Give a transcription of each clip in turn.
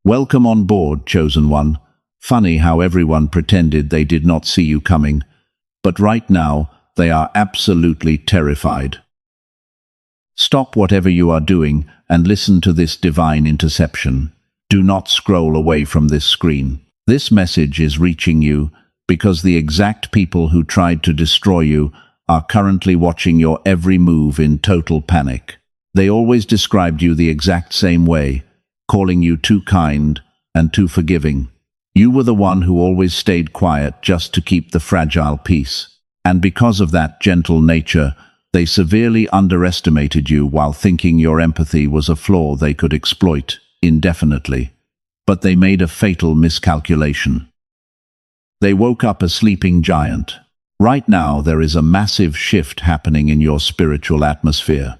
Welcome on board, chosen one. Funny how everyone pretended they did not see you coming, but right now they are absolutely terrified. Stop whatever you are doing and listen to this divine interception. Do not scroll away from this screen. This message is reaching you because the exact people who tried to destroy you are currently watching your every move in total panic. They always described you the exact same way, calling you too kind and too forgiving. You were the one who always stayed quiet just to keep the fragile peace. And because of that gentle nature, they severely underestimated you while thinking your empathy was a flaw they could exploit indefinitely. But they made a fatal miscalculation. They woke up a sleeping giant. Right now, there is a massive shift happening in your spiritual atmosphere.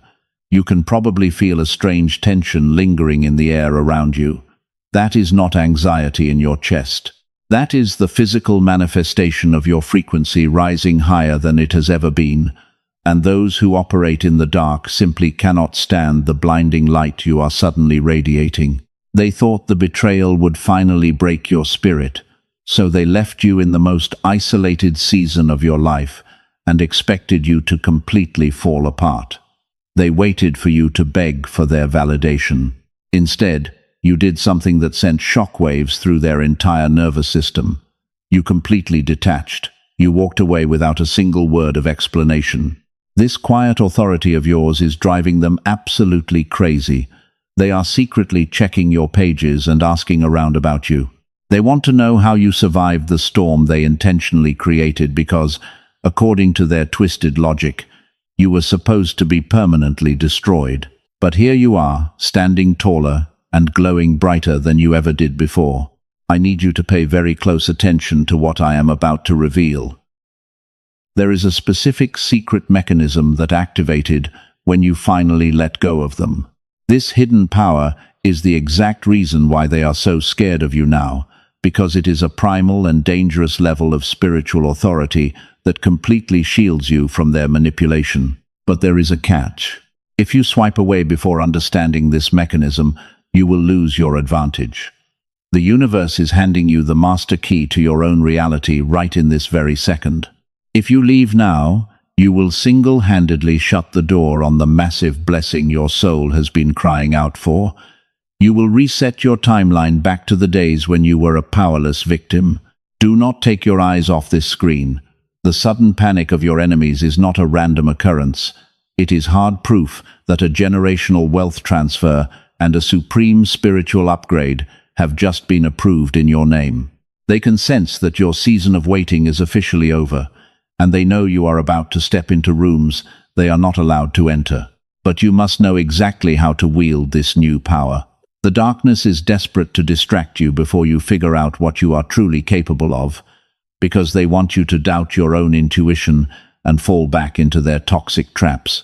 You can probably feel a strange tension lingering in the air around you. That is not anxiety in your chest. That is the physical manifestation of your frequency rising higher than it has ever been, and those who operate in the dark simply cannot stand the blinding light you are suddenly radiating. They thought the betrayal would finally break your spirit, so they left you in the most isolated season of your life and expected you to completely fall apart. They waited for you to beg for their validation. Instead, you did something that sent shockwaves through their entire nervous system. You completely detached. You walked away without a single word of explanation. This quiet authority of yours is driving them absolutely crazy. They are secretly checking your pages and asking around about you. They want to know how you survived the storm they intentionally created because, according to their twisted logic, you were supposed to be permanently destroyed. But here you are, standing taller and glowing brighter than you ever did before. I need you to pay very close attention to what I am about to reveal. There is a specific secret mechanism that activated when you finally let go of them. This hidden power is the exact reason why they are so scared of you now, because it is a primal and dangerous level of spiritual authority that completely shields you from their manipulation. But there is a catch. If you swipe away before understanding this mechanism, you will lose your advantage. The universe is handing you the master key to your own reality right in this very second. If you leave now, you will single-handedly shut the door on the massive blessing your soul has been crying out for. You will reset your timeline back to the days when you were a powerless victim. Do not take your eyes off this screen. The sudden panic of your enemies is not a random occurrence. It is hard proof that a generational wealth transfer and a supreme spiritual upgrade have just been approved in your name. They can sense that your season of waiting is officially over, and they know you are about to step into rooms they are not allowed to enter. But you must know exactly how to wield this new power. The darkness is desperate to distract you before you figure out what you are truly capable of, because they want you to doubt your own intuition and fall back into their toxic traps.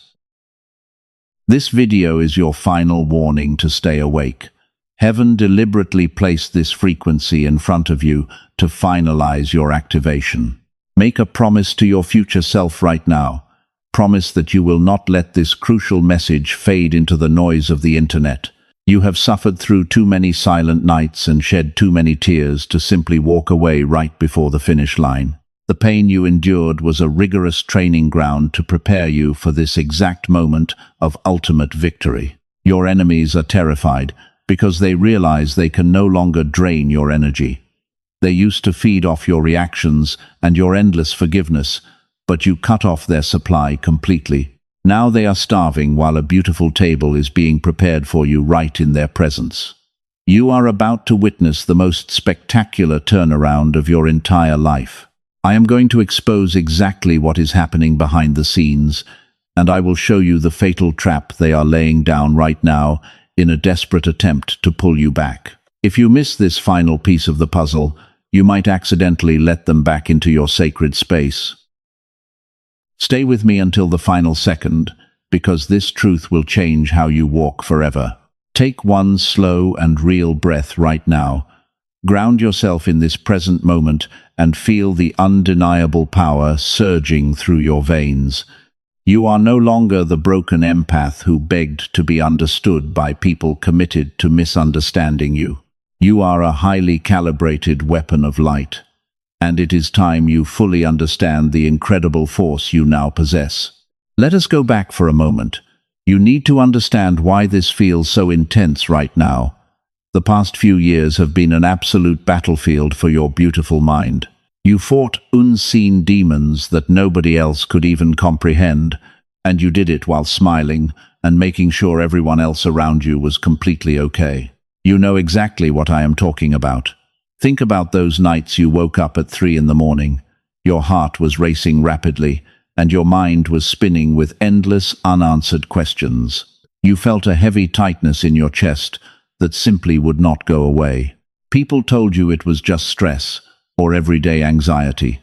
This video is your final warning to stay awake. Heaven deliberately placed this frequency in front of you to finalize your activation. Make a promise to your future self right now. Promise that you will not let this crucial message fade into the noise of the internet. You have suffered through too many silent nights and shed too many tears to simply walk away right before the finish line. The pain you endured was a rigorous training ground to prepare you for this exact moment of ultimate victory. Your enemies are terrified because they realize they can no longer drain your energy. They used to feed off your reactions and your endless forgiveness, but you cut off their supply completely. Now they are starving while a beautiful table is being prepared for you right in their presence. You are about to witness the most spectacular turnaround of your entire life. I am going to expose exactly what is happening behind the scenes, and I will show you the fatal trap they are laying down right now in a desperate attempt to pull you back. If you miss this final piece of the puzzle, you might accidentally let them back into your sacred space. Stay with me until the final second, because this truth will change how you walk forever. Take one slow and real breath right now. Ground yourself in this present moment and feel the undeniable power surging through your veins. You are no longer the broken empath who begged to be understood by people committed to misunderstanding you. You are a highly calibrated weapon of light, and it is time you fully understand the incredible force you now possess. Let us go back for a moment. You need to understand why this feels so intense right now. The past few years have been an absolute battlefield for your beautiful mind. You fought unseen demons that nobody else could even comprehend, and you did it while smiling and making sure everyone else around you was completely okay. You know exactly what I am talking about. Think about those nights you woke up at 3 in the morning. Your heart was racing rapidly, and your mind was spinning with endless, unanswered questions. You felt a heavy tightness in your chest that simply would not go away. People told you it was just stress or everyday anxiety,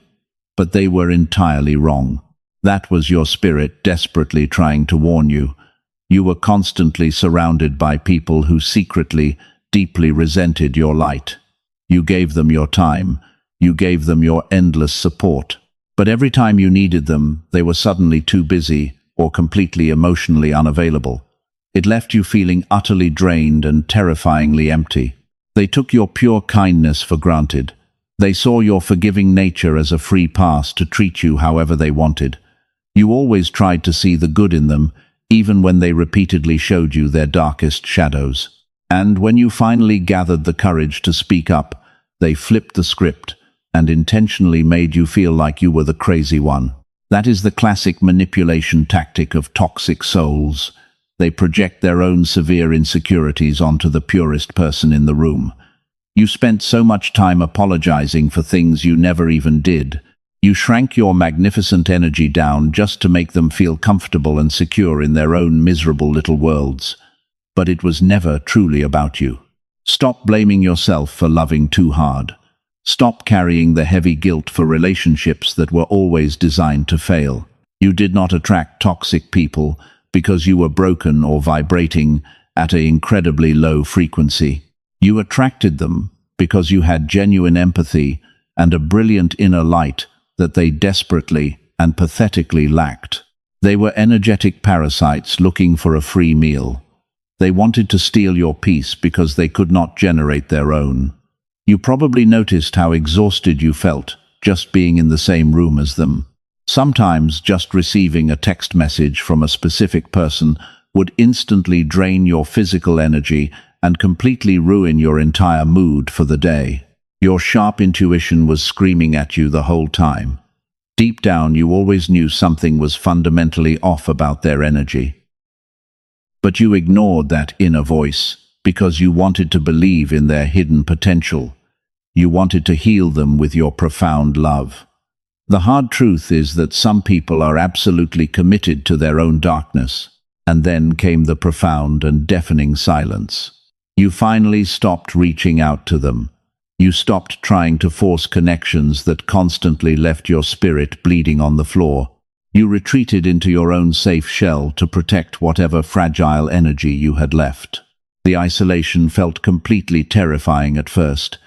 but they were entirely wrong. That was your spirit desperately trying to warn you. You were constantly surrounded by people who secretly, deeply resented your light. You gave them your time. You gave them your endless support. But every time you needed them, they were suddenly too busy or completely emotionally unavailable. It left you feeling utterly drained and terrifyingly empty. They took your pure kindness for granted. They saw your forgiving nature as a free pass to treat you however they wanted. You always tried to see the good in them, even when they repeatedly showed you their darkest shadows. And when you finally gathered the courage to speak up, they flipped the script and intentionally made you feel like you were the crazy one. That is the classic manipulation tactic of toxic souls. They project their own severe insecurities onto the purest person in the room. You spent so much time apologizing for things you never even did. You shrank your magnificent energy down just to make them feel comfortable and secure in their own miserable little worlds. But it was never truly about you. Stop blaming yourself for loving too hard. Stop carrying the heavy guilt for relationships that were always designed to fail. You did not attract toxic people because you were broken or vibrating at an incredibly low frequency. You attracted them because you had genuine empathy and a brilliant inner light that they desperately and pathetically lacked. They were energetic parasites looking for a free meal. They wanted to steal your peace because they could not generate their own. You probably noticed how exhausted you felt just being in the same room as them. Sometimes just receiving a text message from a specific person would instantly drain your physical energy and completely ruin your entire mood for the day. Your sharp intuition was screaming at you the whole time. Deep down, you always knew something was fundamentally off about their energy. But you ignored that inner voice because you wanted to believe in their hidden potential. You wanted to heal them with your profound love. The hard truth is that some people are absolutely committed to their own darkness. And then came the profound and deafening silence. You finally stopped reaching out to them. You stopped trying to force connections that constantly left your spirit bleeding on the floor. You retreated into your own safe shell to protect whatever fragile energy you had left. The isolation felt completely terrifying at first.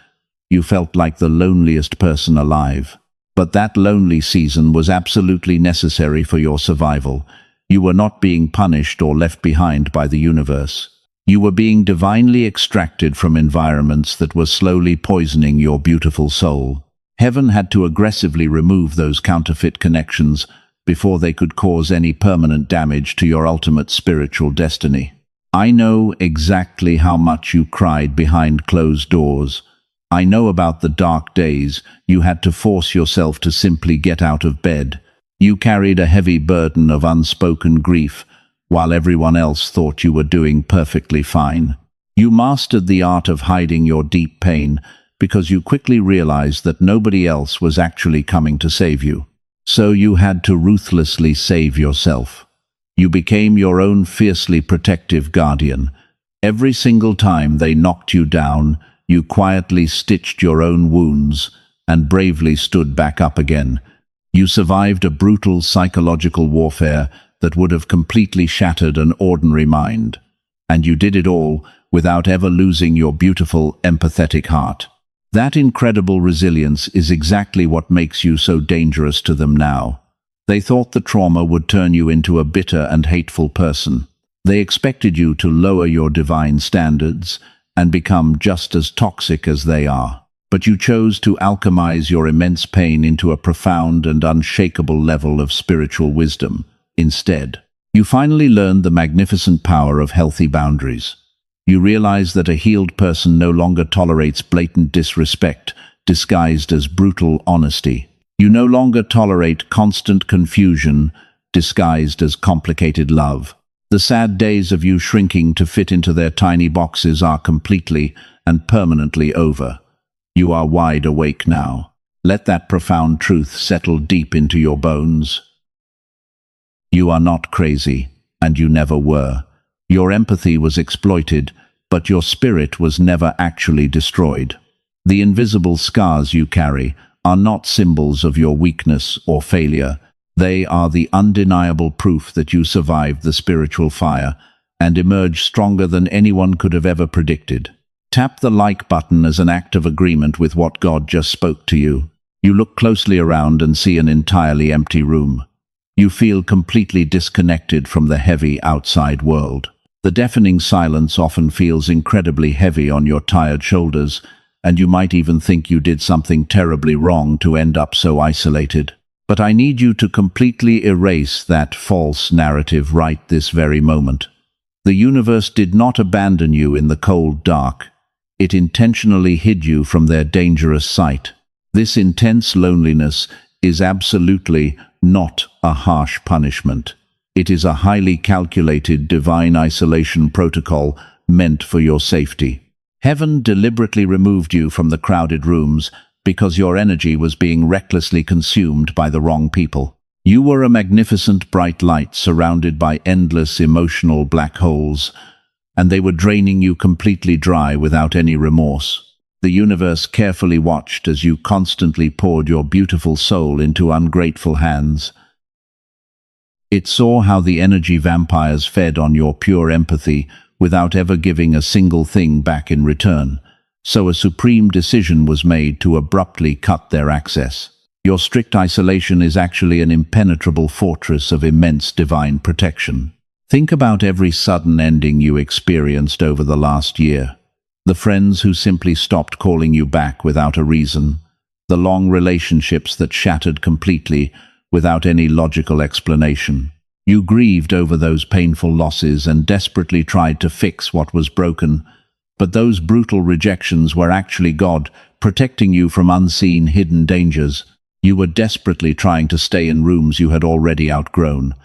You felt like the loneliest person alive. But that lonely season was absolutely necessary for your survival. You were not being punished or left behind by the universe. You were being divinely extracted from environments that were slowly poisoning your beautiful soul. Heaven had to aggressively remove those counterfeit connections before they could cause any permanent damage to your ultimate spiritual destiny. I know exactly how much you cried behind closed doors. I know about the dark days you had to force yourself to simply get out of bed. You carried a heavy burden of unspoken grief, while everyone else thought you were doing perfectly fine. You mastered the art of hiding your deep pain because you quickly realized that nobody else was actually coming to save you. So you had to ruthlessly save yourself. You became your own fiercely protective guardian. Every single time they knocked you down, you quietly stitched your own wounds and bravely stood back up again. You survived a brutal psychological warfare that would have completely shattered an ordinary mind. And you did it all without ever losing your beautiful, empathetic heart. That incredible resilience is exactly what makes you so dangerous to them now. They thought the trauma would turn you into a bitter and hateful person. They expected you to lower your divine standards and become just as toxic as they are. But you chose to alchemize your immense pain into a profound and unshakable level of spiritual wisdom. Instead, you finally learned the magnificent power of healthy boundaries. You realize that a healed person no longer tolerates blatant disrespect, disguised as brutal honesty. You no longer tolerate constant confusion, disguised as complicated love. The sad days of you shrinking to fit into their tiny boxes are completely and permanently over. You are wide awake now. Let that profound truth settle deep into your bones. You are not crazy, and you never were. Your empathy was exploited, but your spirit was never actually destroyed. The invisible scars you carry are not symbols of your weakness or failure. They are the undeniable proof that you survived the spiritual fire and emerged stronger than anyone could have ever predicted. Tap the like button as an act of agreement with what God just spoke to you. You look closely around and see an entirely empty room. You feel completely disconnected from the heavy outside world. The deafening silence often feels incredibly heavy on your tired shoulders, and you might even think you did something terribly wrong to end up so isolated. But I need you to completely erase that false narrative right this very moment. The universe did not abandon you in the cold dark. It intentionally hid you from their dangerous sight. This intense loneliness is absolutely not a harsh punishment. It is a highly calculated divine isolation protocol meant for your safety. Heaven deliberately removed you from the crowded rooms because your energy was being recklessly consumed by the wrong people. You were a magnificent bright light surrounded by endless emotional black holes, and they were draining you completely dry without any remorse. The universe carefully watched as you constantly poured your beautiful soul into ungrateful hands. It saw how the energy vampires fed on your pure empathy without ever giving a single thing back in return. So a supreme decision was made to abruptly cut their access. Your strict isolation is actually an impenetrable fortress of immense divine protection. Think about every sudden ending you experienced over the last year. The friends who simply stopped calling you back without a reason. The long relationships that shattered completely without any logical explanation. You grieved over those painful losses and desperately tried to fix what was broken. But those brutal rejections were actually God protecting you from unseen, hidden dangers. You were desperately trying to stay in rooms you had already outgrown.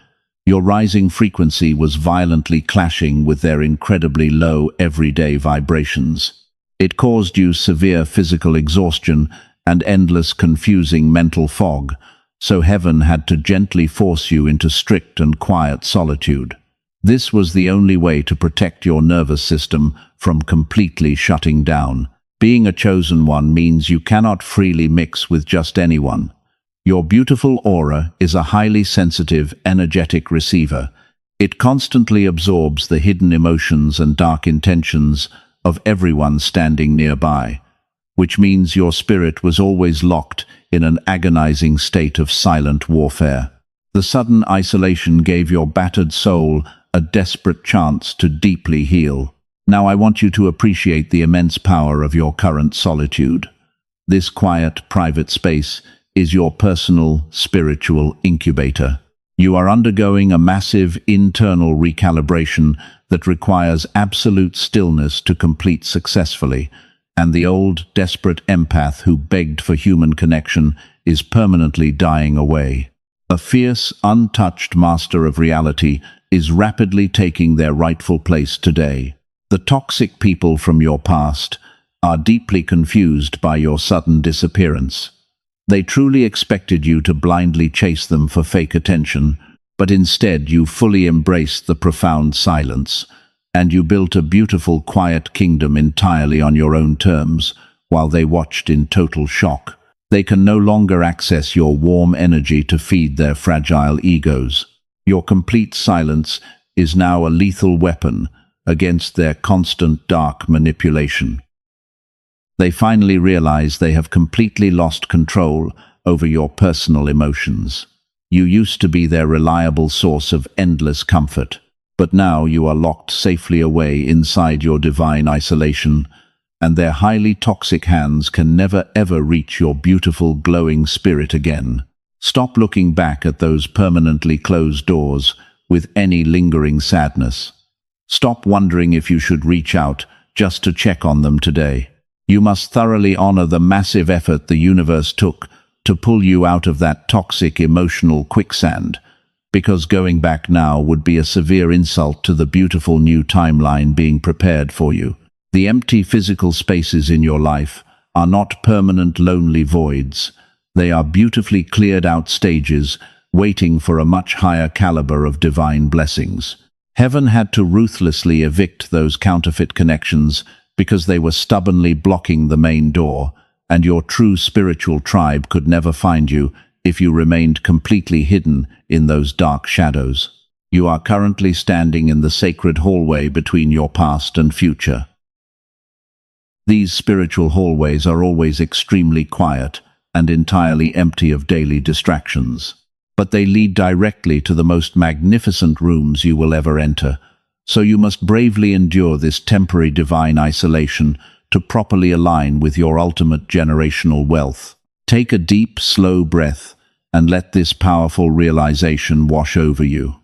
Your rising frequency was violently clashing with their incredibly low, everyday vibrations. It caused you severe physical exhaustion and endless, confusing mental fog, so heaven had to gently force you into strict and quiet solitude. This was the only way to protect your nervous system from completely shutting down. Being a chosen one means you cannot freely mix with just anyone. Your beautiful aura is a highly sensitive, energetic receiver. It constantly absorbs the hidden emotions and dark intentions of everyone standing nearby, which means your spirit was always locked in an agonizing state of silent warfare. The sudden isolation gave your battered soul a desperate chance to deeply heal. Now I want you to appreciate the immense power of your current solitude. This quiet, private space is your personal, spiritual incubator. You are undergoing a massive internal recalibration that requires absolute stillness to complete successfully, and the old, desperate empath who begged for human connection is permanently dying away. A fierce, untouched master of reality is rapidly taking their rightful place today. The toxic people from your past are deeply confused by your sudden disappearance. They truly expected you to blindly chase them for fake attention, but instead you fully embraced the profound silence, and you built a beautiful, quiet kingdom entirely on your own terms, while they watched in total shock. They can no longer access your warm energy to feed their fragile egos. Your complete silence is now a lethal weapon against their constant dark manipulation. They finally realize they have completely lost control over your personal emotions. You used to be their reliable source of endless comfort. But now you are locked safely away inside your divine isolation, and their highly toxic hands can never ever reach your beautiful glowing spirit again. Stop looking back at those permanently closed doors with any lingering sadness. Stop wondering if you should reach out just to check on them today. You must thoroughly honor the massive effort the universe took to pull you out of that toxic emotional quicksand, because going back now would be a severe insult to the beautiful new timeline being prepared for you. The empty physical spaces in your life are not permanent lonely voids. They are beautifully cleared out stages waiting for a much higher caliber of divine blessings. Heaven had to ruthlessly evict those counterfeit connections because they were stubbornly blocking the main door, and your true spiritual tribe could never find you if you remained completely hidden in those dark shadows. You are currently standing in the sacred hallway between your past and future. These spiritual hallways are always extremely quiet and entirely empty of daily distractions, but they lead directly to the most magnificent rooms you will ever enter. So you must bravely endure this temporary divine isolation to properly align with your ultimate generational wealth. Take a deep, slow breath and let this powerful realization wash over you.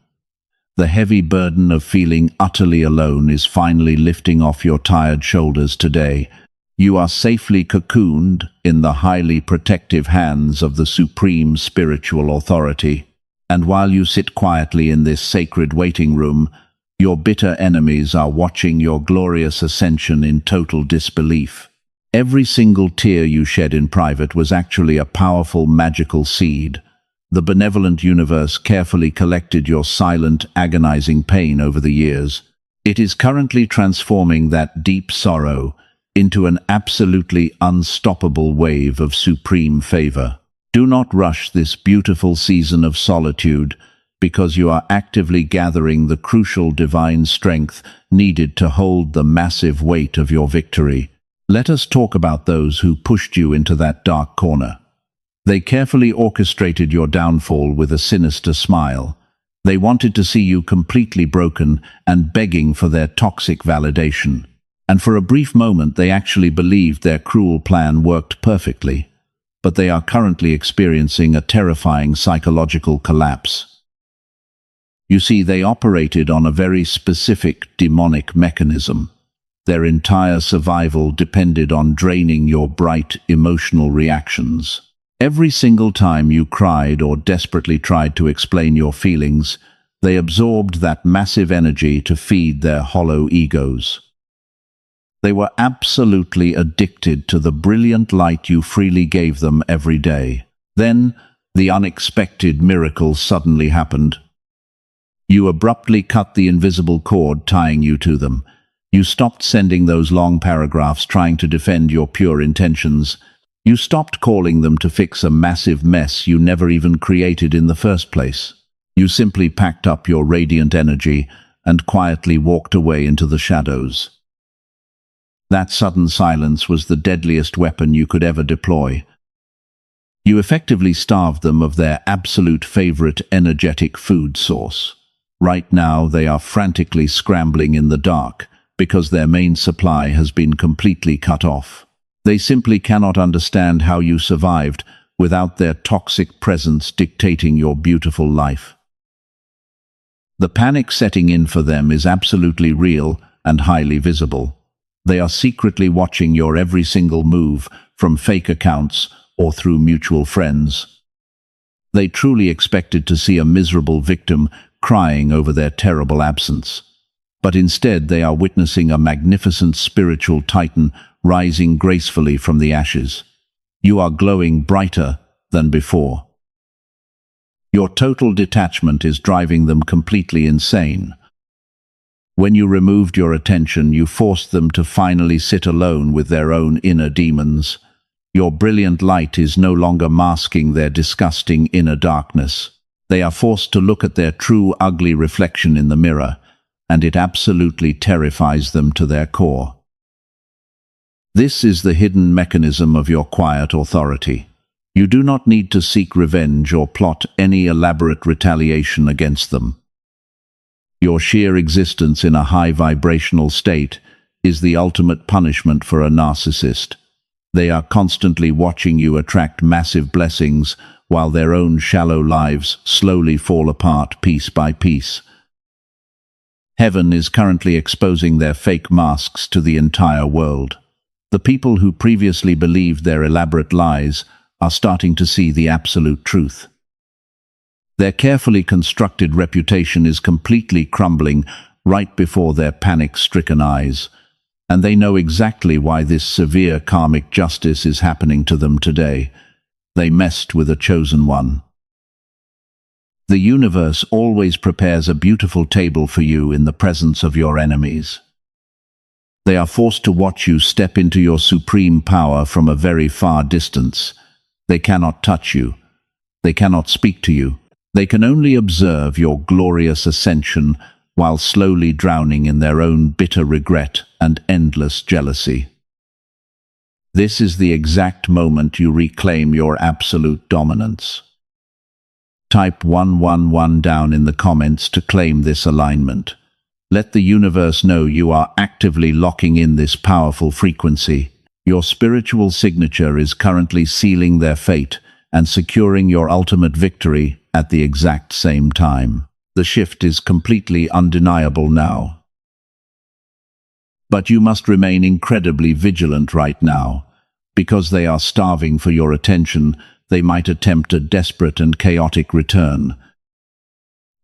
The heavy burden of feeling utterly alone is finally lifting off your tired shoulders today. You are safely cocooned in the highly protective hands of the supreme spiritual authority. And while you sit quietly in this sacred waiting room, your bitter enemies are watching your glorious ascension in total disbelief. Every single tear you shed in private was actually a powerful magical seed. The benevolent universe carefully collected your silent, agonizing pain over the years. It is currently transforming that deep sorrow into an absolutely unstoppable wave of supreme favor. Do not rush this beautiful season of solitude, because you are actively gathering the crucial divine strength needed to hold the massive weight of your victory. Let us talk about those who pushed you into that dark corner. They carefully orchestrated your downfall with a sinister smile. They wanted to see you completely broken and begging for their toxic validation. And for a brief moment they actually believed their cruel plan worked perfectly. But they are currently experiencing a terrifying psychological collapse. You see, they operated on a very specific demonic mechanism. Their entire survival depended on draining your bright, emotional reactions. Every single time you cried or desperately tried to explain your feelings, they absorbed that massive energy to feed their hollow egos. They were absolutely addicted to the brilliant light you freely gave them every day. Then, the unexpected miracle suddenly happened. You abruptly cut the invisible cord tying you to them. You stopped sending those long paragraphs trying to defend your pure intentions. You stopped calling them to fix a massive mess you never even created in the first place. You simply packed up your radiant energy and quietly walked away into the shadows. That sudden silence was the deadliest weapon you could ever deploy. You effectively starved them of their absolute favorite energetic food source. Right now, they are frantically scrambling in the dark because their main supply has been completely cut off. They simply cannot understand how you survived without their toxic presence dictating your beautiful life. The panic setting in for them is absolutely real and highly visible. They are secretly watching your every single move from fake accounts or through mutual friends. They truly expected to see a miserable victim crying over their terrible absence. But instead they are witnessing a magnificent spiritual titan rising gracefully from the ashes. You are glowing brighter than before. Your total detachment is driving them completely insane. When you removed your attention, you forced them to finally sit alone with their own inner demons. Your brilliant light is no longer masking their disgusting inner darkness. They are forced to look at their true ugly reflection in the mirror, and it absolutely terrifies them to their core. This is the hidden mechanism of your quiet authority. You do not need to seek revenge or plot any elaborate retaliation against them. Your sheer existence in a high vibrational state is the ultimate punishment for a narcissist. They are constantly watching you attract massive blessings while their own shallow lives slowly fall apart piece by piece. Heaven is currently exposing their fake masks to the entire world. The people who previously believed their elaborate lies are starting to see the absolute truth. Their carefully constructed reputation is completely crumbling right before their panic-stricken eyes, and they know exactly why this severe karmic justice is happening to them today. They messed with a chosen one. The universe always prepares a beautiful table for you in the presence of your enemies. They are forced to watch you step into your supreme power from a very far distance. They cannot touch you. They cannot speak to you. They can only observe your glorious ascension while slowly drowning in their own bitter regret and endless jealousy. This is the exact moment you reclaim your absolute dominance. Type 111 down in the comments to claim this alignment. Let the universe know you are actively locking in this powerful frequency. Your spiritual signature is currently sealing their fate and securing your ultimate victory at the exact same time. The shift is completely undeniable now. But you must remain incredibly vigilant right now. Because they are starving for your attention, they might attempt a desperate and chaotic return.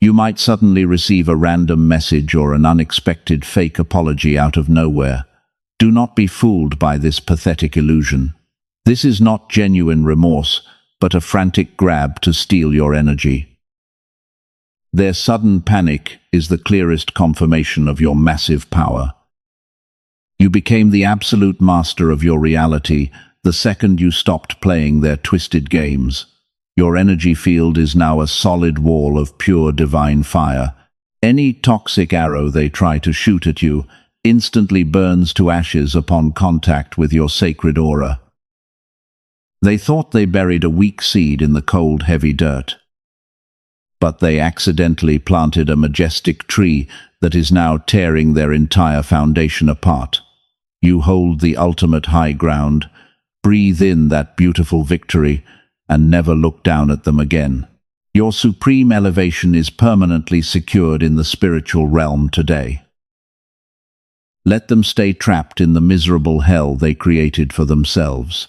You might suddenly receive a random message or an unexpected fake apology out of nowhere. Do not be fooled by this pathetic illusion. This is not genuine remorse, but a frantic grab to steal your energy. Their sudden panic is the clearest confirmation of your massive power. You became the absolute master of your reality the second you stopped playing their twisted games. Your energy field is now a solid wall of pure divine fire. Any toxic arrow they try to shoot at you instantly burns to ashes upon contact with your sacred aura. They thought they buried a weak seed in the cold, heavy dirt. But they accidentally planted a majestic tree that is now tearing their entire foundation apart. You hold the ultimate high ground. Breathe in that beautiful victory and never look down at them again. Your supreme elevation is permanently secured in the spiritual realm today. Let them stay trapped in the miserable hell they created for themselves.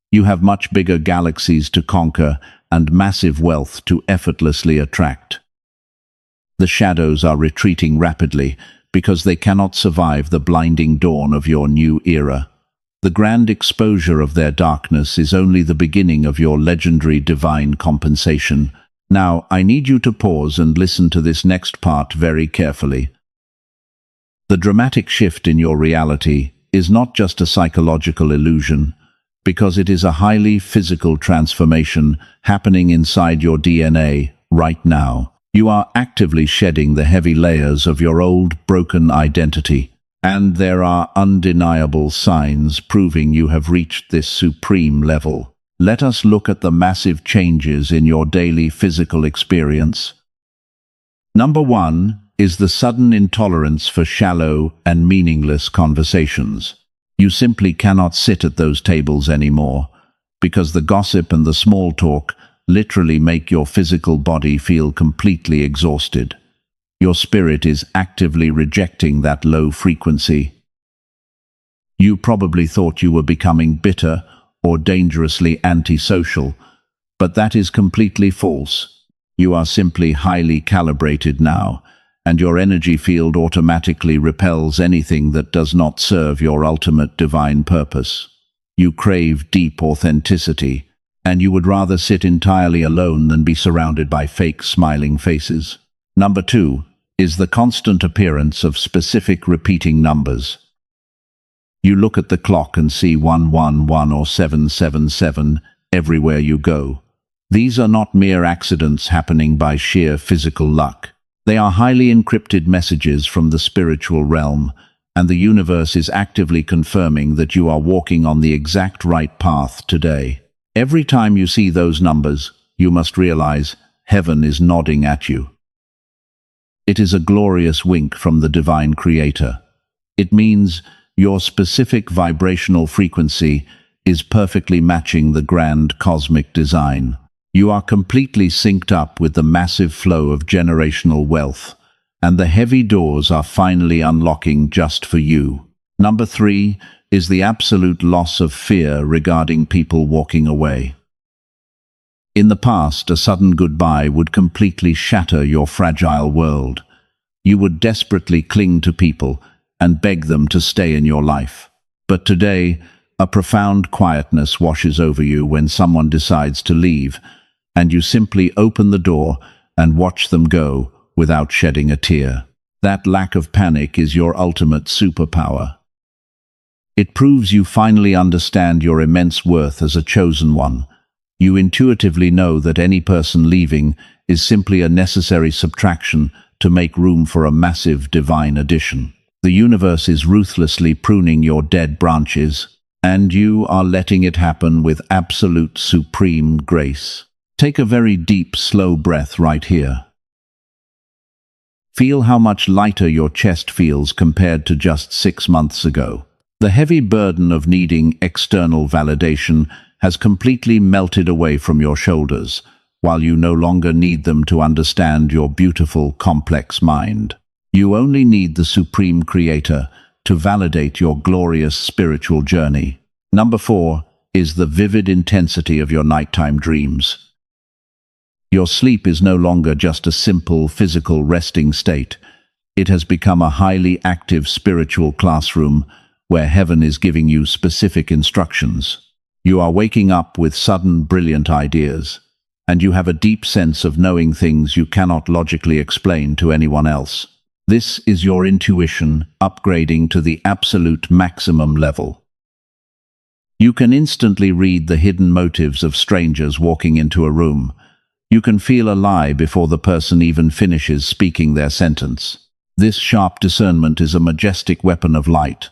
You have much bigger galaxies to conquer and massive wealth to effortlessly attract. The shadows are retreating rapidly because they cannot survive the blinding dawn of your new era. The grand exposure of their darkness is only the beginning of your legendary divine compensation. Now, I need you to pause and listen to this next part very carefully. The dramatic shift in your reality is not just a psychological illusion, because it is a highly physical transformation happening inside your DNA right now. You are actively shedding the heavy layers of your old, broken identity, and there are undeniable signs proving you have reached this supreme level. Let us look at the massive changes in your daily physical experience. Number 1 is the sudden intolerance for shallow and meaningless conversations. You simply cannot sit at those tables anymore, because the gossip and the small talk literally make your physical body feel completely exhausted. Your spirit is actively rejecting that low frequency. You probably thought you were becoming bitter or dangerously antisocial, but that is completely false. You are simply highly calibrated now, and your energy field automatically repels anything that does not serve your ultimate divine purpose. You crave deep authenticity, and you would rather sit entirely alone than be surrounded by fake smiling faces. Number 2 is the constant appearance of specific repeating numbers. You look at the clock and see 111 or 777 everywhere you go. These are not mere accidents happening by sheer physical luck. They are highly encrypted messages from the spiritual realm, and the universe is actively confirming that you are walking on the exact right path today. Every time you see those numbers, you must realize heaven is nodding at you. It is a glorious wink from the divine creator. It means your specific vibrational frequency is perfectly matching the grand cosmic design. You are completely synced up with the massive flow of generational wealth, and the heavy doors are finally unlocking just for you. Number 3 is the absolute loss of fear regarding people walking away. In the past, a sudden goodbye would completely shatter your fragile world. You would desperately cling to people and beg them to stay in your life. But today, a profound quietness washes over you when someone decides to leave, and you simply open the door and watch them go without shedding a tear. That lack of panic is your ultimate superpower. It proves you finally understand your immense worth as a chosen one. You intuitively know that any person leaving is simply a necessary subtraction to make room for a massive divine addition. The universe is ruthlessly pruning your dead branches, and you are letting it happen with absolute supreme grace. Take a very deep, slow breath right here. Feel how much lighter your chest feels compared to just 6 months ago. The heavy burden of needing external validation has completely melted away from your shoulders, while you no longer need them to understand your beautiful, complex mind. You only need the Supreme Creator to validate your glorious spiritual journey. Number 4 is the vivid intensity of your nighttime dreams. Your sleep is no longer just a simple physical resting state. It has become a highly active spiritual classroom where heaven is giving you specific instructions. You are waking up with sudden, brilliant ideas, and you have a deep sense of knowing things you cannot logically explain to anyone else. This is your intuition upgrading to the absolute maximum level. You can instantly read the hidden motives of strangers walking into a room. You can feel a lie before the person even finishes speaking their sentence. This sharp discernment is a majestic weapon of light,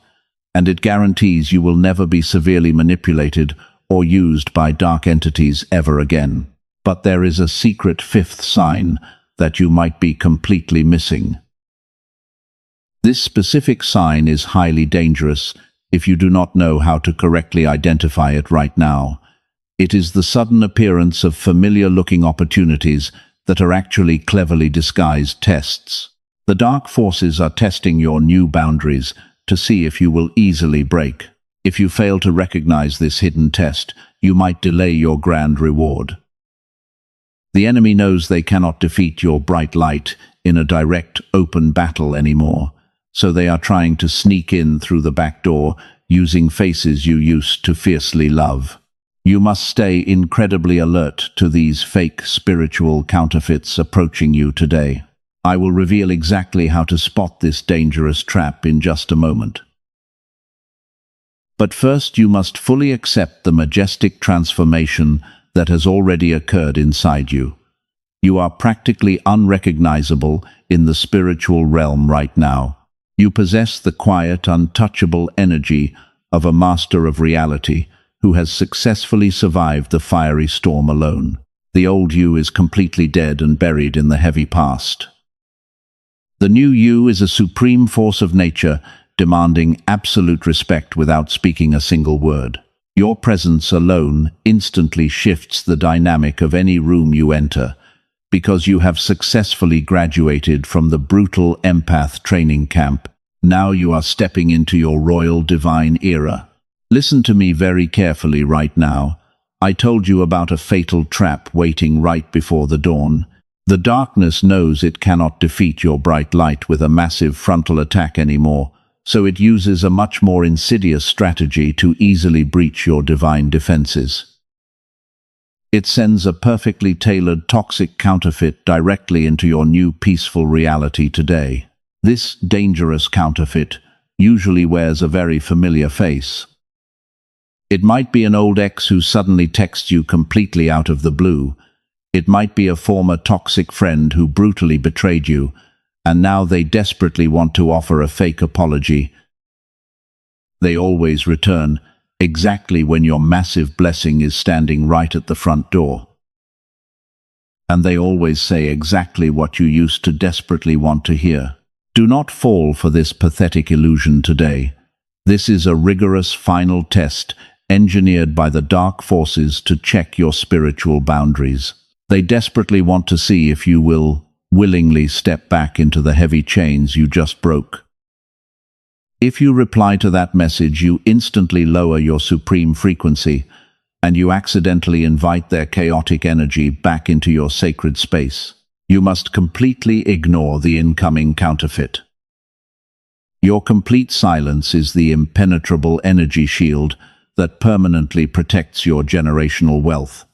and it guarantees you will never be severely manipulated or used by dark entities ever again. But there is a secret 5th sign that you might be completely missing. This specific sign is highly dangerous if you do not know how to correctly identify it right now. It is the sudden appearance of familiar-looking opportunities that are actually cleverly disguised tests. The dark forces are testing your new boundaries to see if you will easily break. If you fail to recognize this hidden test, you might delay your grand reward. The enemy knows they cannot defeat your bright light in a direct, open battle anymore, so they are trying to sneak in through the back door using faces you used to fiercely love. You must stay incredibly alert to these fake spiritual counterfeits approaching you today. I will reveal exactly how to spot this dangerous trap in just a moment. But first you must fully accept the majestic transformation that has already occurred inside you. You are practically unrecognizable in the spiritual realm right now. You possess the quiet, untouchable energy of a master of reality who has successfully survived the fiery storm alone. The old you is completely dead and buried in the heavy past. The new you is a supreme force of nature, demanding absolute respect without speaking a single word. Your presence alone instantly shifts the dynamic of any room you enter, because you have successfully graduated from the brutal empath training camp. Now you are stepping into your royal divine era. Listen to me very carefully right now. I told you about a fatal trap waiting right before the dawn. The darkness knows it cannot defeat your bright light with a massive frontal attack anymore, so it uses a much more insidious strategy to easily breach your divine defenses. It sends a perfectly tailored toxic counterfeit directly into your new peaceful reality today. This dangerous counterfeit usually wears a very familiar face. It might be an old ex who suddenly texts you completely out of the blue. It might be a former toxic friend who brutally betrayed you, and now they desperately want to offer a fake apology. They always return exactly when your massive blessing is standing right at the front door. and they always say exactly what you used to desperately want to hear. Do not fall for this pathetic illusion today. This is a rigorous final test engineered by the dark forces to check your spiritual boundaries. They desperately want to see if you will willingly step back into the heavy chains you just broke. If you reply to that message, you instantly lower your supreme frequency, and you accidentally invite their chaotic energy back into your sacred space. You must completely ignore the incoming counterfeit. Your complete silence is the impenetrable energy shield that permanently protects your generational wealth.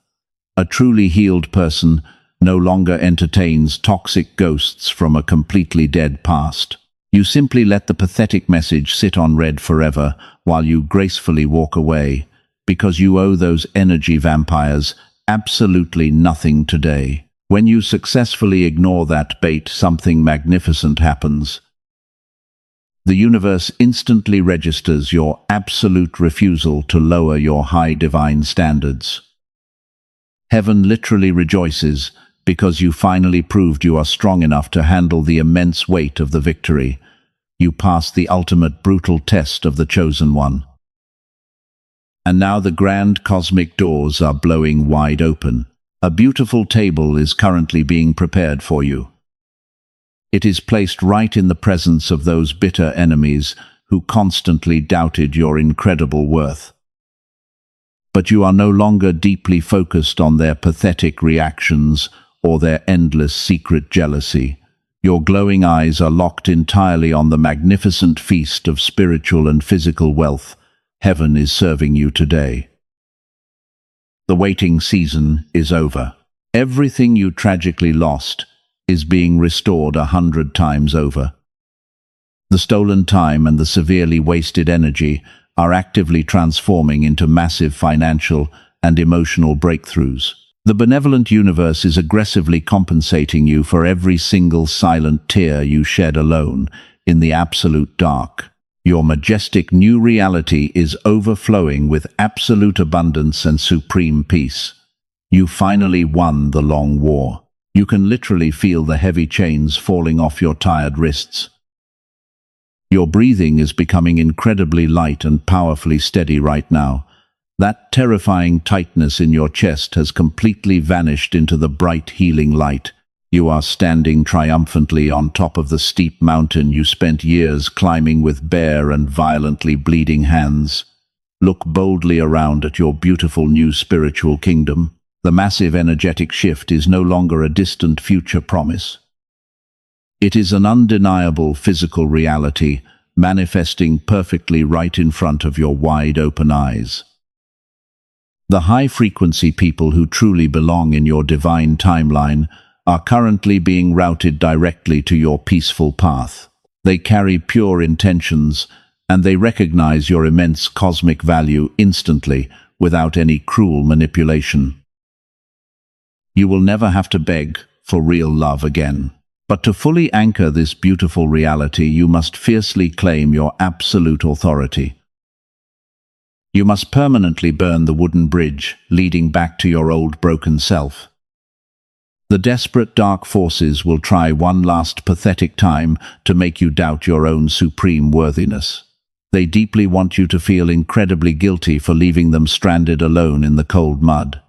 A truly healed person no longer entertains toxic ghosts from a completely dead past. You simply let the pathetic message sit on red forever while you gracefully walk away, because you owe those energy vampires absolutely nothing today. When you successfully ignore that bait, something magnificent happens. The universe instantly registers your absolute refusal to lower your high divine standards. Heaven literally rejoices because you finally proved you are strong enough to handle the immense weight of the victory. You passed the ultimate brutal test of the chosen one. And now the grand cosmic doors are blowing wide open. A beautiful table is currently being prepared for you. It is placed right in the presence of those bitter enemies who constantly doubted your incredible worth. But you are no longer deeply focused on their pathetic reactions or their endless secret jealousy. Your glowing eyes are locked entirely on the magnificent feast of spiritual and physical wealth Heaven is serving you today. The waiting season is over. Everything you tragically lost is being restored 100 times over. The stolen time and the severely wasted energy are actively transforming into massive financial and emotional breakthroughs. The benevolent universe is aggressively compensating you for every single silent tear you shed alone in the absolute dark. Your majestic new reality is overflowing with absolute abundance and supreme peace. You finally won the long war. You can literally feel the heavy chains falling off your tired wrists. Your breathing is becoming incredibly light and powerfully steady right now. That terrifying tightness in your chest has completely vanished into the bright healing light. You are standing triumphantly on top of the steep mountain you spent years climbing with bare and violently bleeding hands. Look boldly around at your beautiful new spiritual kingdom. The massive energetic shift is no longer a distant future promise. It is an undeniable physical reality, manifesting perfectly right in front of your wide-open eyes. The high-frequency people who truly belong in your divine timeline are currently being routed directly to your peaceful path. They carry pure intentions, and they recognize your immense cosmic value instantly, without any cruel manipulation. You will never have to beg for real love again. But to fully anchor this beautiful reality, you must fiercely claim your absolute authority. You must permanently burn the wooden bridge leading back to your old broken self. The desperate dark forces will try one last pathetic time to make you doubt your own supreme worthiness. They deeply want you to feel incredibly guilty for leaving them stranded alone in the cold mud.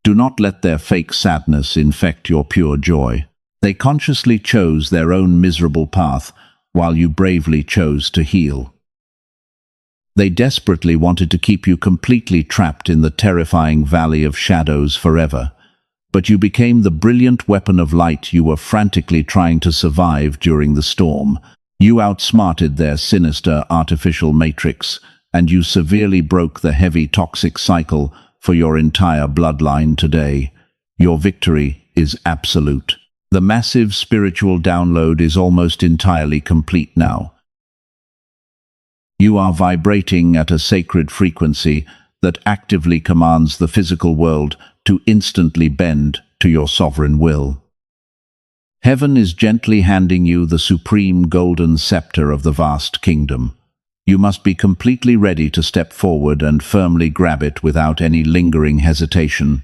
Do not let their fake sadness infect your pure joy. They consciously chose their own miserable path while you bravely chose to heal. They desperately wanted to keep you completely trapped in the terrifying valley of shadows forever. But you became the brilliant weapon of light you were frantically trying to survive during the storm. You outsmarted their sinister artificial matrix, and you severely broke the heavy toxic cycle for your entire bloodline today. Your victory is absolute. The massive spiritual download is almost entirely complete now. You are vibrating at a sacred frequency that actively commands the physical world to instantly bend to your sovereign will. Heaven is gently handing you the supreme golden scepter of the vast kingdom. You must be completely ready to step forward and firmly grab it without any lingering hesitation.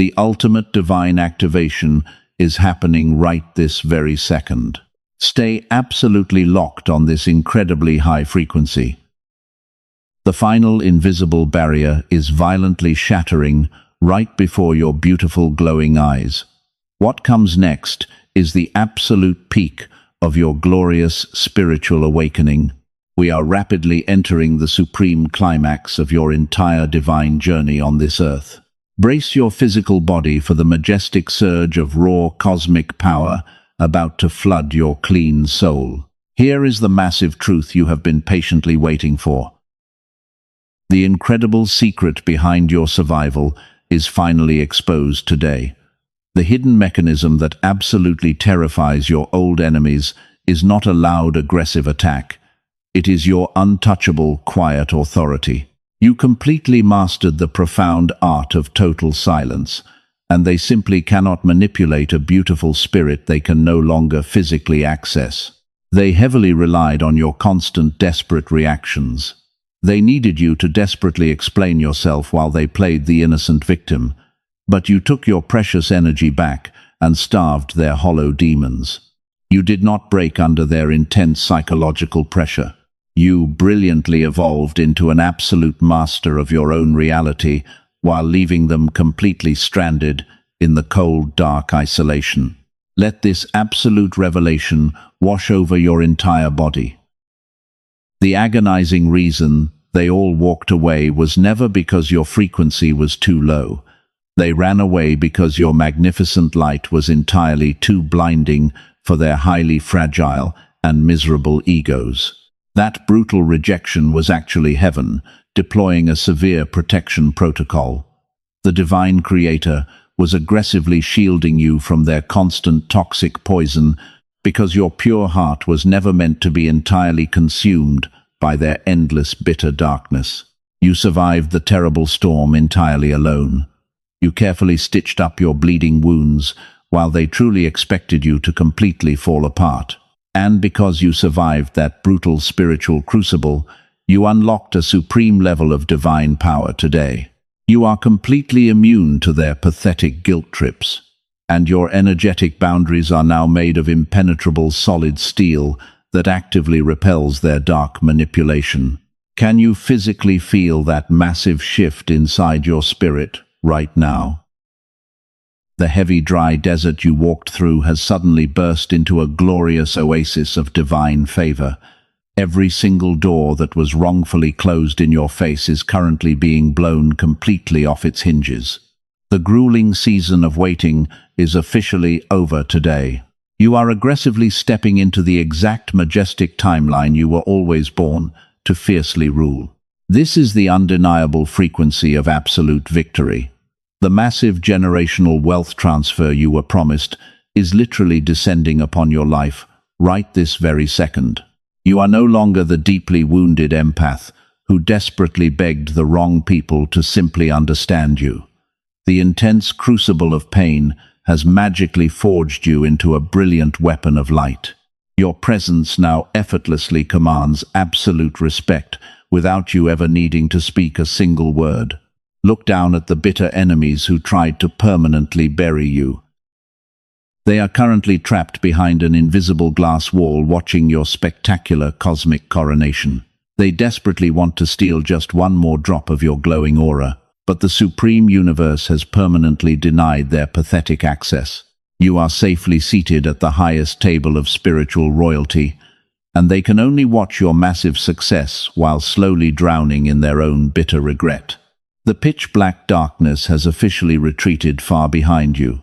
The ultimate divine activation is happening right this very second. Stay absolutely locked on this incredibly high frequency. The final invisible barrier is violently shattering right before your beautiful glowing eyes. What comes next is the absolute peak of your glorious spiritual awakening. We are rapidly entering the supreme climax of your entire divine journey on this earth. Brace your physical body for the majestic surge of raw cosmic power about to flood your clean soul. Here is the massive truth you have been patiently waiting for. The incredible secret behind your survival is finally exposed today. The hidden mechanism that absolutely terrifies your old enemies is not a loud, aggressive attack. It is your untouchable, quiet authority. You completely mastered the profound art of total silence, and they simply cannot manipulate a beautiful spirit they can no longer physically access. They heavily relied on your constant, desperate reactions. They needed you to desperately explain yourself while they played the innocent victim, but you took your precious energy back and starved their hollow demons. You did not break under their intense psychological pressure. You brilliantly evolved into an absolute master of your own reality while leaving them completely stranded in the cold, dark isolation. Let this absolute revelation wash over your entire body. The agonizing reason they all walked away was never because your frequency was too low. They ran away because your magnificent light was entirely too blinding for their highly fragile and miserable egos. That brutal rejection was actually heaven, deploying a severe protection protocol. The divine creator was aggressively shielding you from their constant toxic poison because your pure heart was never meant to be entirely consumed by their endless bitter darkness. You survived the terrible storm entirely alone. You carefully stitched up your bleeding wounds while they truly expected you to completely fall apart. And because you survived that brutal spiritual crucible, you unlocked a supreme level of divine power today. You are completely immune to their pathetic guilt trips, and your energetic boundaries are now made of impenetrable solid steel that actively repels their dark manipulation. Can you physically feel that massive shift inside your spirit right now? The heavy, dry desert you walked through has suddenly burst into a glorious oasis of divine favor. Every single door that was wrongfully closed in your face is currently being blown completely off its hinges. The grueling season of waiting is officially over today. You are aggressively stepping into the exact majestic timeline you were always born to fiercely rule. This is the undeniable frequency of absolute victory. The massive generational wealth transfer you were promised is literally descending upon your life right this very second. You are no longer the deeply wounded empath who desperately begged the wrong people to simply understand you. The intense crucible of pain has magically forged you into a brilliant weapon of light. Your presence now effortlessly commands absolute respect without you ever needing to speak a single word. Look down at the bitter enemies who tried to permanently bury you. They are currently trapped behind an invisible glass wall watching your spectacular cosmic coronation. They desperately want to steal just one more drop of your glowing aura, but the supreme universe has permanently denied their pathetic access. You are safely seated at the highest table of spiritual royalty, and they can only watch your massive success while slowly drowning in their own bitter regret. The pitch-black darkness has officially retreated far behind you.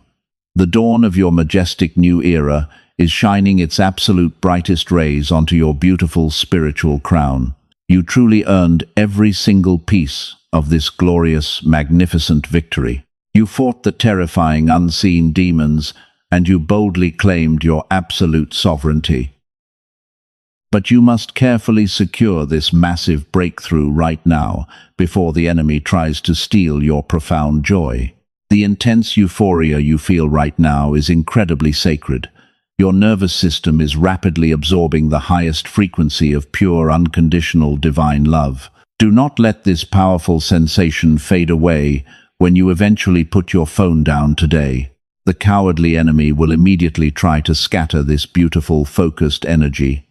The dawn of your majestic new era is shining its absolute brightest rays onto your beautiful spiritual crown. You truly earned every single piece of this glorious, magnificent victory. You fought the terrifying, unseen demons, and you boldly claimed your absolute sovereignty. But you must carefully secure this massive breakthrough right now before the enemy tries to steal your profound joy. The intense euphoria you feel right now is incredibly sacred. Your nervous system is rapidly absorbing the highest frequency of pure, unconditional divine love. Do not let this powerful sensation fade away when you eventually put your phone down today, the cowardly enemy will immediately try to scatter this beautiful, focused energy.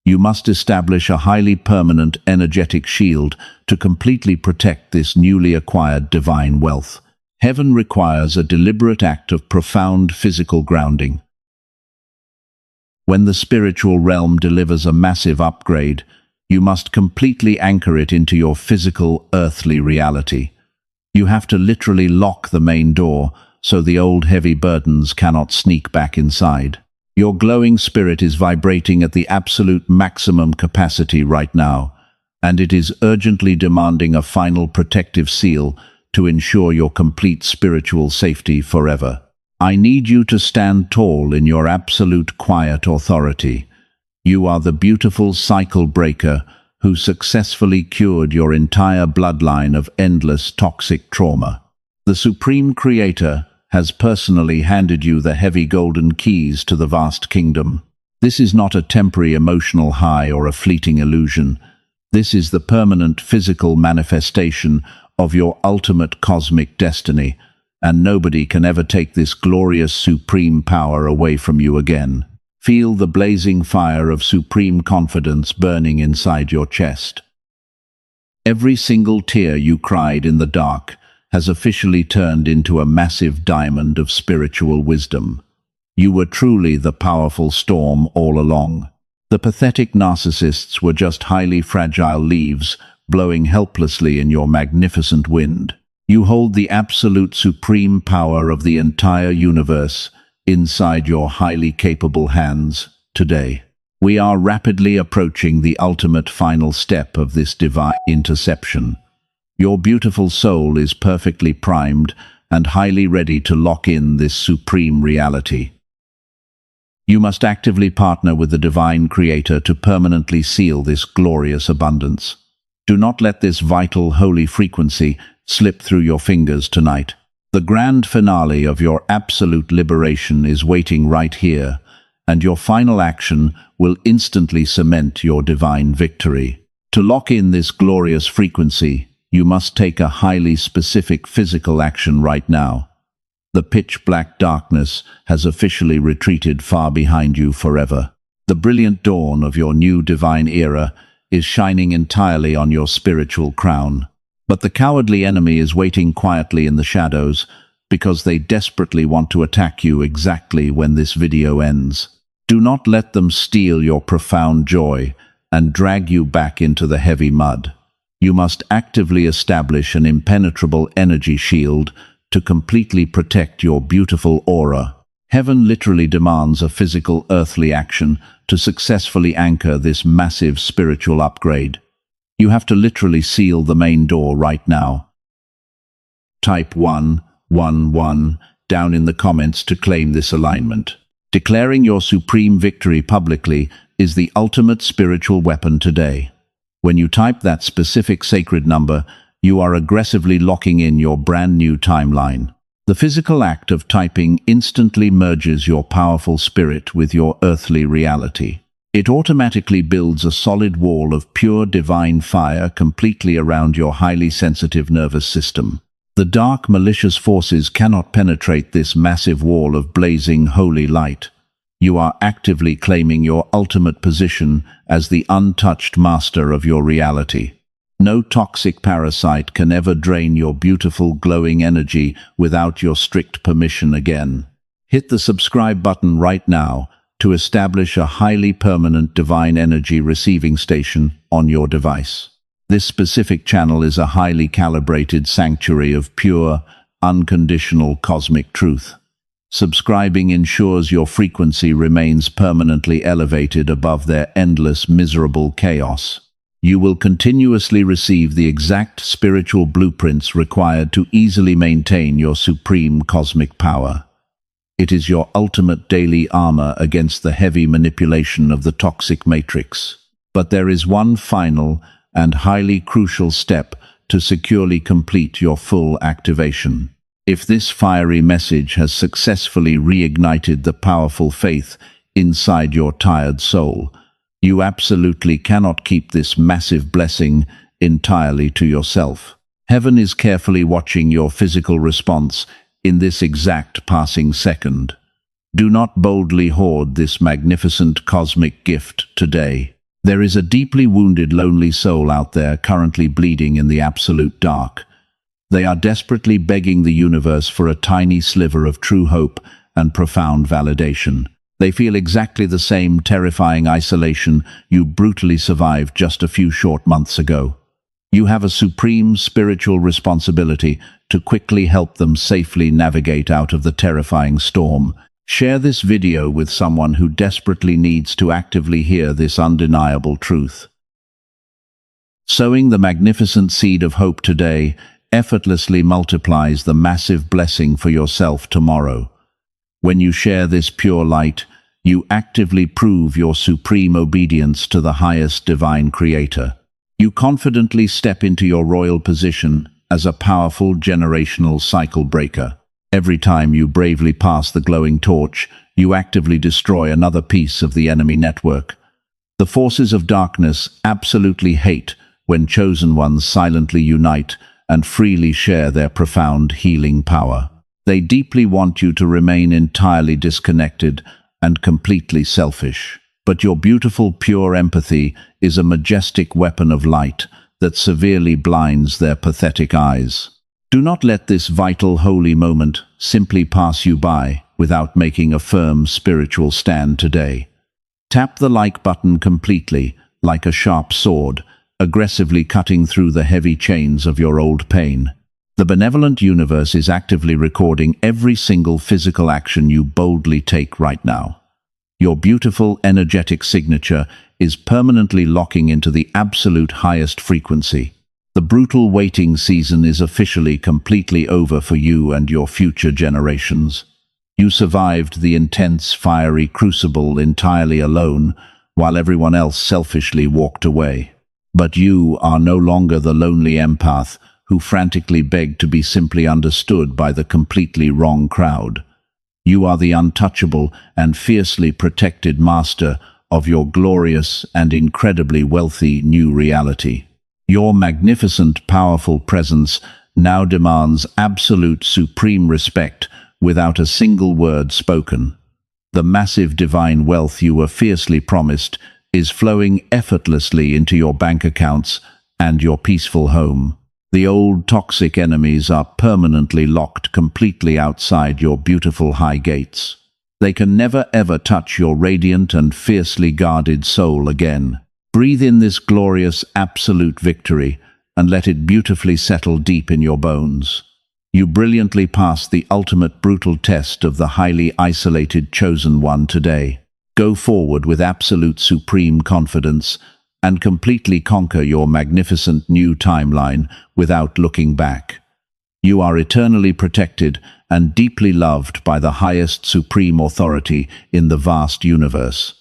You must establish a highly permanent, energetic shield to completely protect this newly acquired divine wealth. Heaven requires a deliberate act of profound physical grounding. When the spiritual realm delivers a massive upgrade, you must completely anchor it into your physical, earthly reality. You have to literally lock the main door so the old heavy burdens cannot sneak back inside. Your glowing spirit is vibrating at the absolute maximum capacity right now, and it is urgently demanding a final protective seal to ensure your complete spiritual safety forever. I need you to stand tall in your absolute quiet authority. You are the beautiful cycle breaker who successfully cured your entire bloodline of endless toxic trauma. The Supreme Creator has personally handed you the heavy golden keys to the vast kingdom. This is not a temporary emotional high or a fleeting illusion. This is the permanent physical manifestation of your ultimate cosmic destiny, and nobody can ever take this glorious supreme power away from you again. Feel the blazing fire of supreme confidence burning inside your chest. Every single tear you cried in the dark has officially turned into a massive diamond of spiritual wisdom. You were truly the powerful storm all along. The pathetic narcissists were just highly fragile leaves blowing helplessly in your magnificent wind. You hold the absolute supreme power of the entire universe inside your highly capable hands today. We are rapidly approaching the ultimate final step of this divine interception. Your beautiful soul is perfectly primed and highly ready to lock in this supreme reality. You must actively partner with the Divine Creator to permanently seal this glorious abundance. Do not let this vital, holy frequency slip through your fingers tonight. The grand finale of your absolute liberation is waiting right here, and your final action will instantly cement your divine victory. To lock in this glorious frequency, you must take a highly specific physical action right now. The pitch-black darkness has officially retreated far behind you forever. The brilliant dawn of your new divine era is shining entirely on your spiritual crown. But the cowardly enemy is waiting quietly in the shadows because they desperately want to attack you exactly when this video ends. Do not let them steal your profound joy and drag you back into the heavy mud. You must actively establish an impenetrable energy shield to completely protect your beautiful aura. Heaven literally demands a physical earthly action to successfully anchor this massive spiritual upgrade. You have to literally seal the main door right now. Type 111 down in the comments to claim this alignment. Declaring your supreme victory publicly is the ultimate spiritual weapon today. When you type that specific sacred number, you are aggressively locking in your brand new timeline. The physical act of typing instantly merges your powerful spirit with your earthly reality. It automatically builds a solid wall of pure divine fire completely around your highly sensitive nervous system. The dark, malicious forces cannot penetrate this massive wall of blazing holy light. You are actively claiming your ultimate position as the untouched master of your reality. No toxic parasite can ever drain your beautiful glowing energy without your strict permission again. Hit the subscribe button right now to establish a highly permanent divine energy receiving station on your device. This specific channel is a highly calibrated sanctuary of pure, unconditional cosmic truth. Subscribing ensures your frequency remains permanently elevated above their endless, miserable chaos. You will continuously receive the exact spiritual blueprints required to easily maintain your supreme cosmic power. It is your ultimate daily armor against the heavy manipulation of the toxic matrix. But there is one final and highly crucial step to securely complete your full activation. If this fiery message has successfully reignited the powerful faith inside your tired soul, you absolutely cannot keep this massive blessing entirely to yourself. Heaven is carefully watching your physical response in this exact passing second. Do not boldly hoard this magnificent cosmic gift today. There is a deeply wounded, lonely soul out there currently bleeding in the absolute dark. They are desperately begging the universe for a tiny sliver of true hope and profound validation. They feel exactly the same terrifying isolation you brutally survived just a few short months ago. You have a supreme spiritual responsibility to quickly help them safely navigate out of the terrifying storm. Share this video with someone who desperately needs to actively hear this undeniable truth. Sowing the magnificent seed of hope today effortlessly multiplies the massive blessing for yourself tomorrow. When you share this pure light, you actively prove your supreme obedience to the highest divine creator. You confidently step into your royal position as a powerful generational cycle breaker. Every time you bravely pass the glowing torch, you actively destroy another piece of the enemy network. The forces of darkness absolutely hate when chosen ones silently unite and freely share their profound healing power. They deeply want you to remain entirely disconnected and completely selfish. But your beautiful, pure empathy is a majestic weapon of light that severely blinds their pathetic eyes. Do not let this vital, holy moment simply pass you by without making a firm spiritual stand today. Tap the like button completely, like a sharp sword, aggressively cutting through the heavy chains of your old pain. The benevolent universe is actively recording every single physical action you boldly take right now. Your beautiful, energetic signature is permanently locking into the absolute highest frequency. The brutal waiting season is officially completely over for you and your future generations. You survived the intense, fiery crucible entirely alone, while everyone else selfishly walked away. But you are no longer the lonely empath who frantically begged to be simply understood by the completely wrong crowd. You are the untouchable and fiercely protected master of your glorious and incredibly wealthy new reality. Your magnificent, powerful presence now demands absolute supreme respect without a single word spoken. The massive divine wealth you were fiercely promised is flowing effortlessly into your bank accounts and your peaceful home. The old toxic enemies are permanently locked completely outside your beautiful high gates. They can never ever touch your radiant and fiercely guarded soul again. Breathe in this glorious absolute victory and let it beautifully settle deep in your bones. You brilliantly passed the ultimate brutal test of the highly isolated chosen one today. Go forward with absolute supreme confidence and completely conquer your magnificent new timeline without looking back. You are eternally protected and deeply loved by the highest supreme authority in the vast universe.